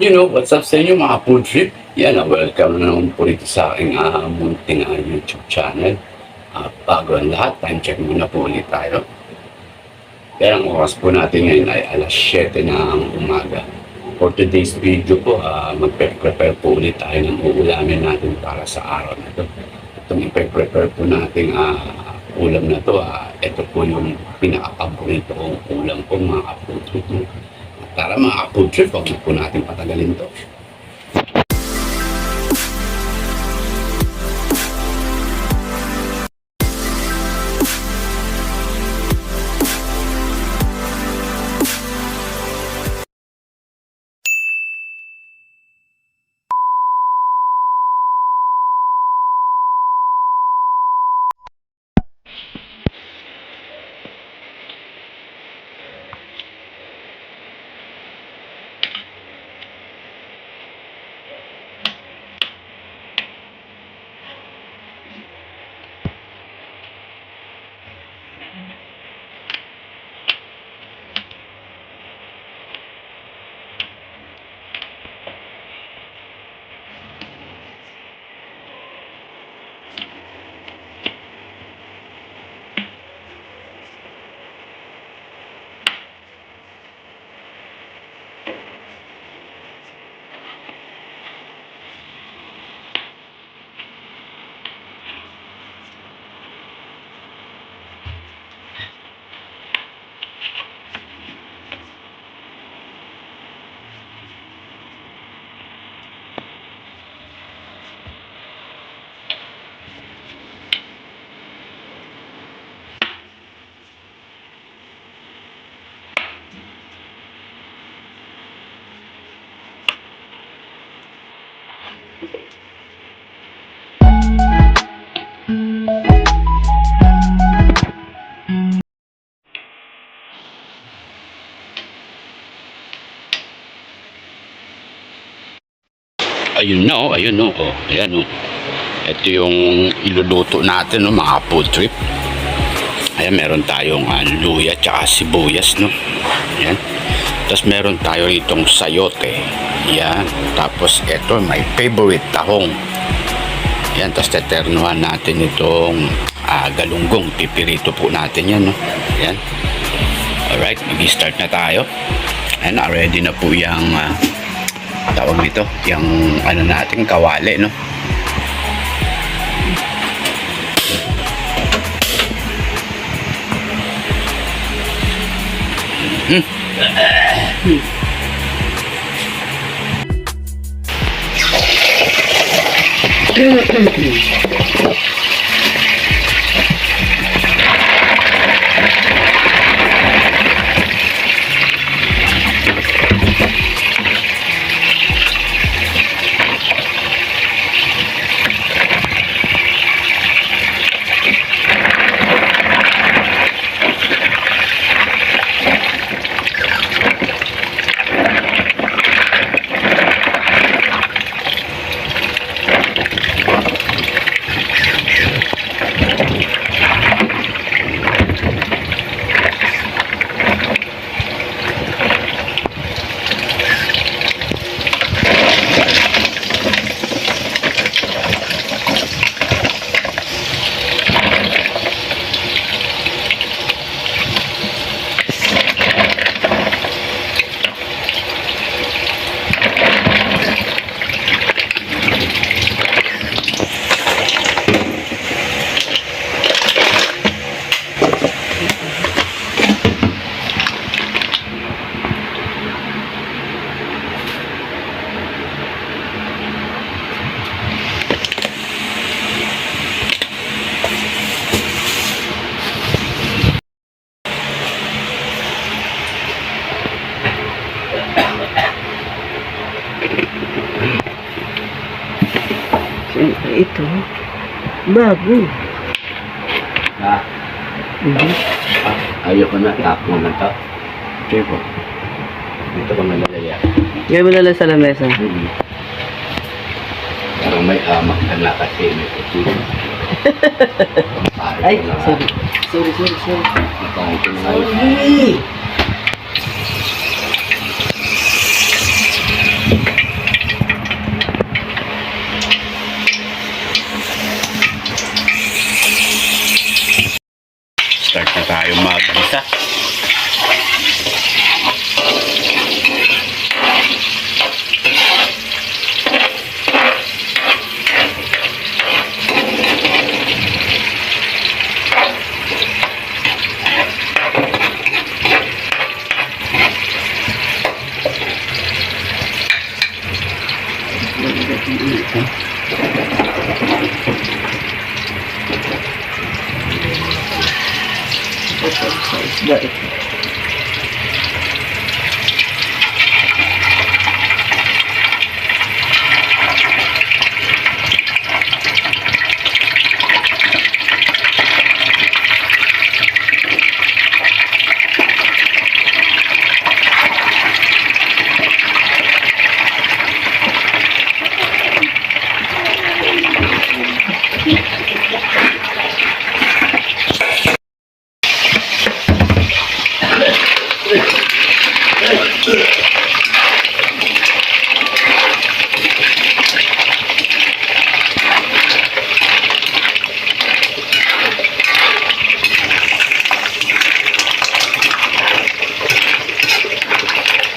You know, what's up sa inyo mga food trip? Yan, welcome na naman po rito sa aking munting YouTube channel. Bago ang lahat, time check muna po ulit tayo. Kaya ang oras po natin ngayon ay alas 7 ng umaga. For today's video po, magpe-prepare po ulit tayo ng uulamin natin para sa araw na ito. Itong ipe-prepare po natin ulam na to, ito po yung pinaka-paborito kong ulam po mga food trip. Tara mga food trip, huwag na po natin patagalin to. Ayun na ayun oh, ayan ito yung iluluto natin mga food trip. Ayan, meron tayong luya tsaka sibuyas ayan. Tapos meron tayo itong sayote, ayan. Tapos ito may favorite tahong, ayan. Tapos teternuhan natin itong galunggong, pipirito po natin yan ayan. Alright, mag-start na tayo. Ayan, ready na po yung tawag nito, yung natin kawali Ito, bago. Ayoko na, tapo na to. Okay po. Dito ko nalalaya. Ngayon mo nalang sa lamesa. Parang may amak na kasi may puti. Ay, sorry. Sorry. Makain ko na ngayon. Sorry. tayo mag-isa. Isda ito.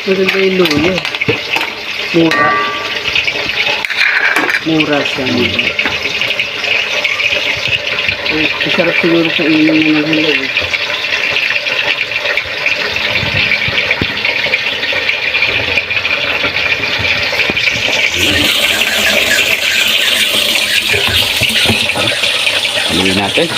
Maganda yung luya. Mura. Mura siya. Masarap siguro sa inom na nagulay. Haluin natin.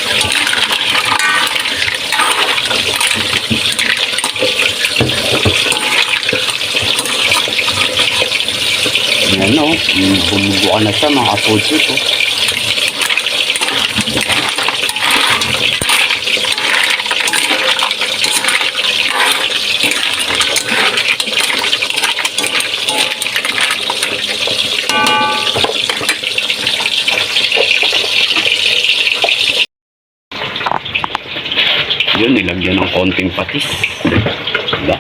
Ayan o, bumubuka na siya mga food trip o. Yun, nilagyan ng konting patis. Diba?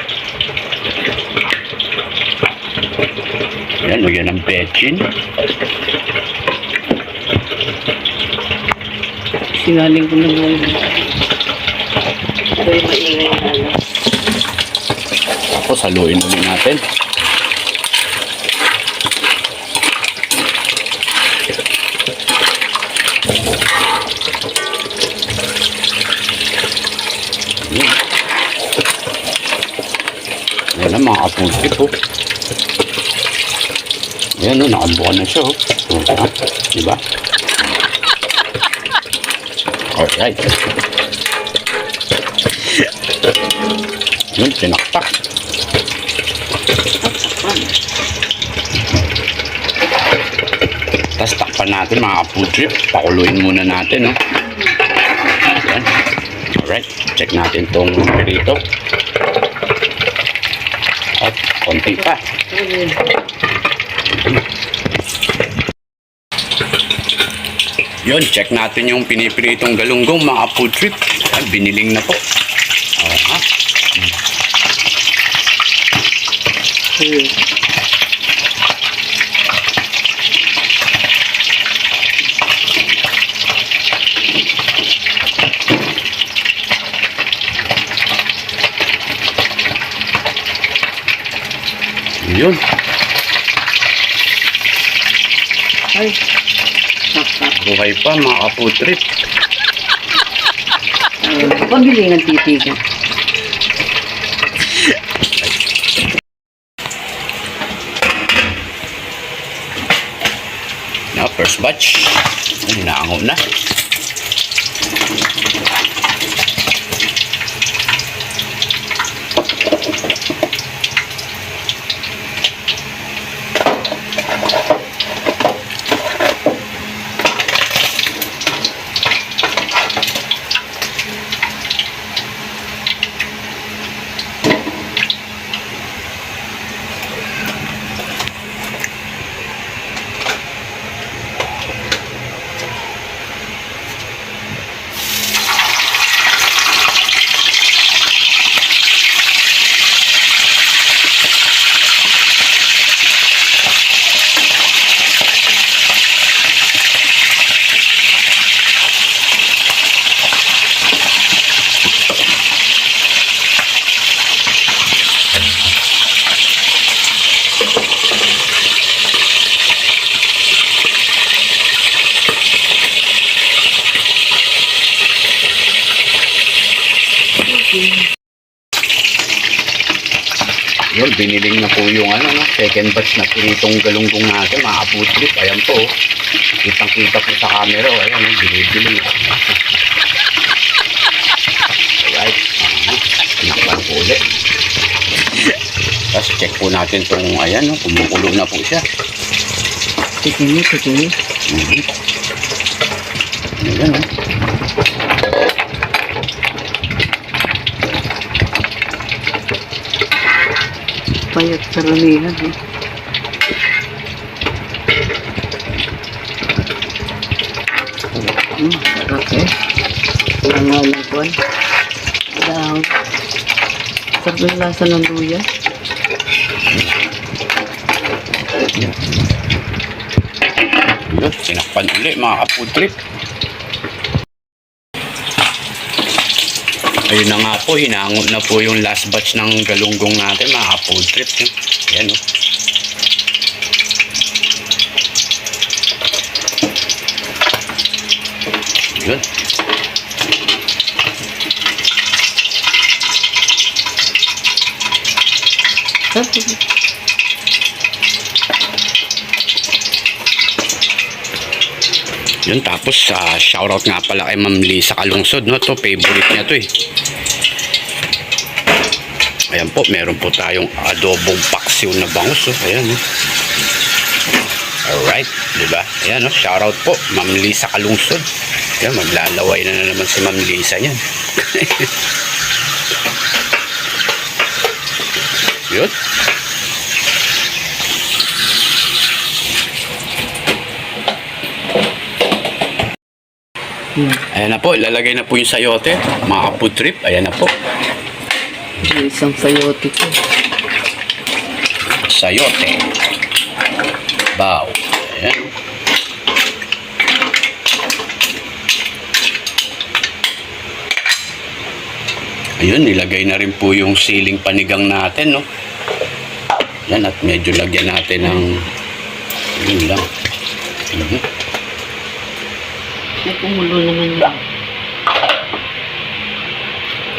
Ayan, lagyan ng bechin. Singaling ko na yung ito yung maingay na ano. Tapos haluin ulit natin. Ayan na mga kapultip po. Ayan o, nakabuka na siya o. Diba? Alright. Yun, tinaktak. Tapos takpan natin mga kapultip. Pakuluin muna natin o. Ayan. Alright, check natin tong prito. At konti pa. Yun, check natin yung pinipritong galunggong mga food trip. Ay, biniling na po. Ha? Yun. Ay, saksak. Buhay pa mga food trip. Pabili ng titigan. Na, first batch. Ay, naango na. Yun, biniling na po yung second batch na piritong galunggong natin, mga kaputrip. Ayan po, oh. Kitang-kita po sa camera, oh. Ayan, oh, binibiling. Alright, tinakpan po ulit. Tapos check po natin itong, ayan, oh, kumukulo na po siya. Titingin. Ayan, oh. Payat karamihan eh. Sarap eh. Nangalang kuwan. Dahon. Sarap ng lasa ng luya. Yun, sinakpan ulit mga ka-food trip. Ayun na nga po, hinangot na po yung last batch ng galunggong natin mga ka-food trip. Yan o. Yun. Yun, tapos shoutout nga pala kay Ma'am Lisa Kalungsod, no? To favorite niya to eh. Ayan po, meron po tayong adobong paksiw na bangus, oh. Ayan, oh. Alright, diba? Ayan, oh, shoutout po, Ma'am Lisa Kalungsod. Ayan, maglalaway na naman si Ma'am Lisa niyan. Yun. Ayan na po, ilalagay na po yung sayote, mga food trip. Ayan na po. Isang sayote ko. Sayote. Bao. Ayan. Ayun, nilagay na rin po yung siling panigang natin, no? Yan, at medyo lagyan natin ng yun lang. May kumulo naman lang.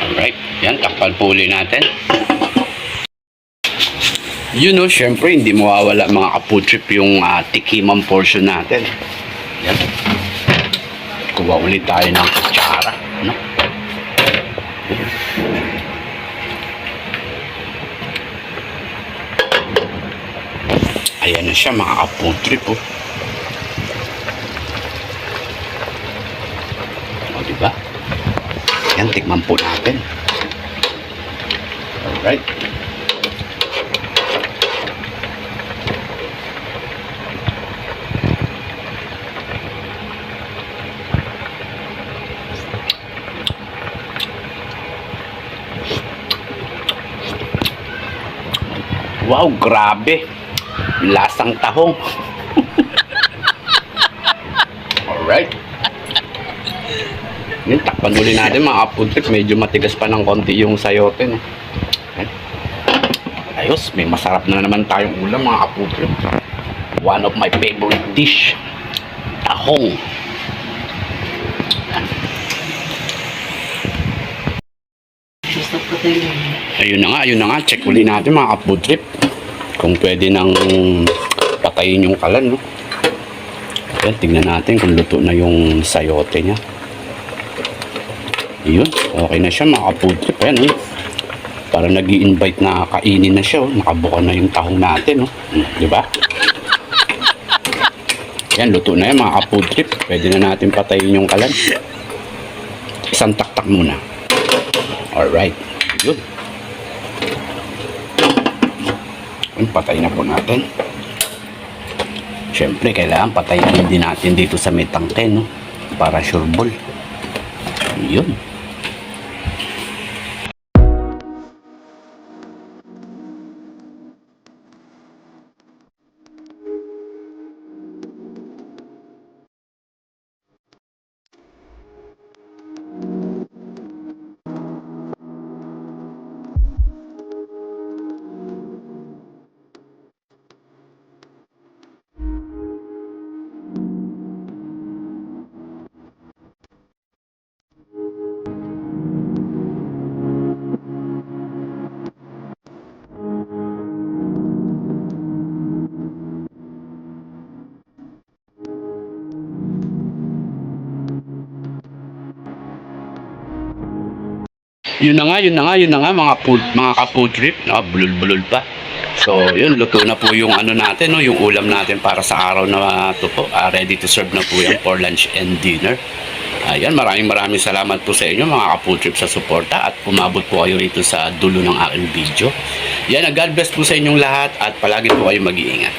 Alright, yan, takpan po uli natin. Yun, no, syempre hindi mawawala mga ka-food trip yung tikimang portion natin. Yan. Kuha ulit tayo ng kutsara, no? Ayan na siya mga ka-food trip, oh. O, diba? Yan, tikman po natin. Alright. Wow, grabe. Lasang tahong. Alright. Yun, takpan ulit natin mga food trip. Medyo matigas pa ng konti yung sayote, no? Ayos, may masarap na naman tayong ulam mga food trip. One of my favorite dish. Tahong. Ayun na nga. Check ulit natin mga food trip. Kung pwede nang patayin yung kalan, no? Ayan, tignan natin kung luto na yung sayote niya. Yun, okay na siya mga food trip. Ayan, eh. Para nag-i-invite na kainin na siya, oh. Nakabuka na yung tahong natin, oh. Diba? Ayan, luto na yan mga food trip. Pwede na natin patayin yung kalan. Isang taktak muna. Alright, yun. Patayin na po natin. Siyempre, kailangan patayin din natin dito sa may tangke, no? Para sureball. Yun. Yun na nga mga ka-food trip, bulol-bulol pa. So, yun, luto na po yung ano natin, no, yung ulam natin para sa araw na to po. Ready to serve na po yan for lunch and dinner. Ayan, maraming salamat po sa inyo mga ka-food trip sa suporta at umabot po kayo rito sa dulo ng aking video. Yan, God bless po sa inyong lahat at palagi po kayo mag-iingat.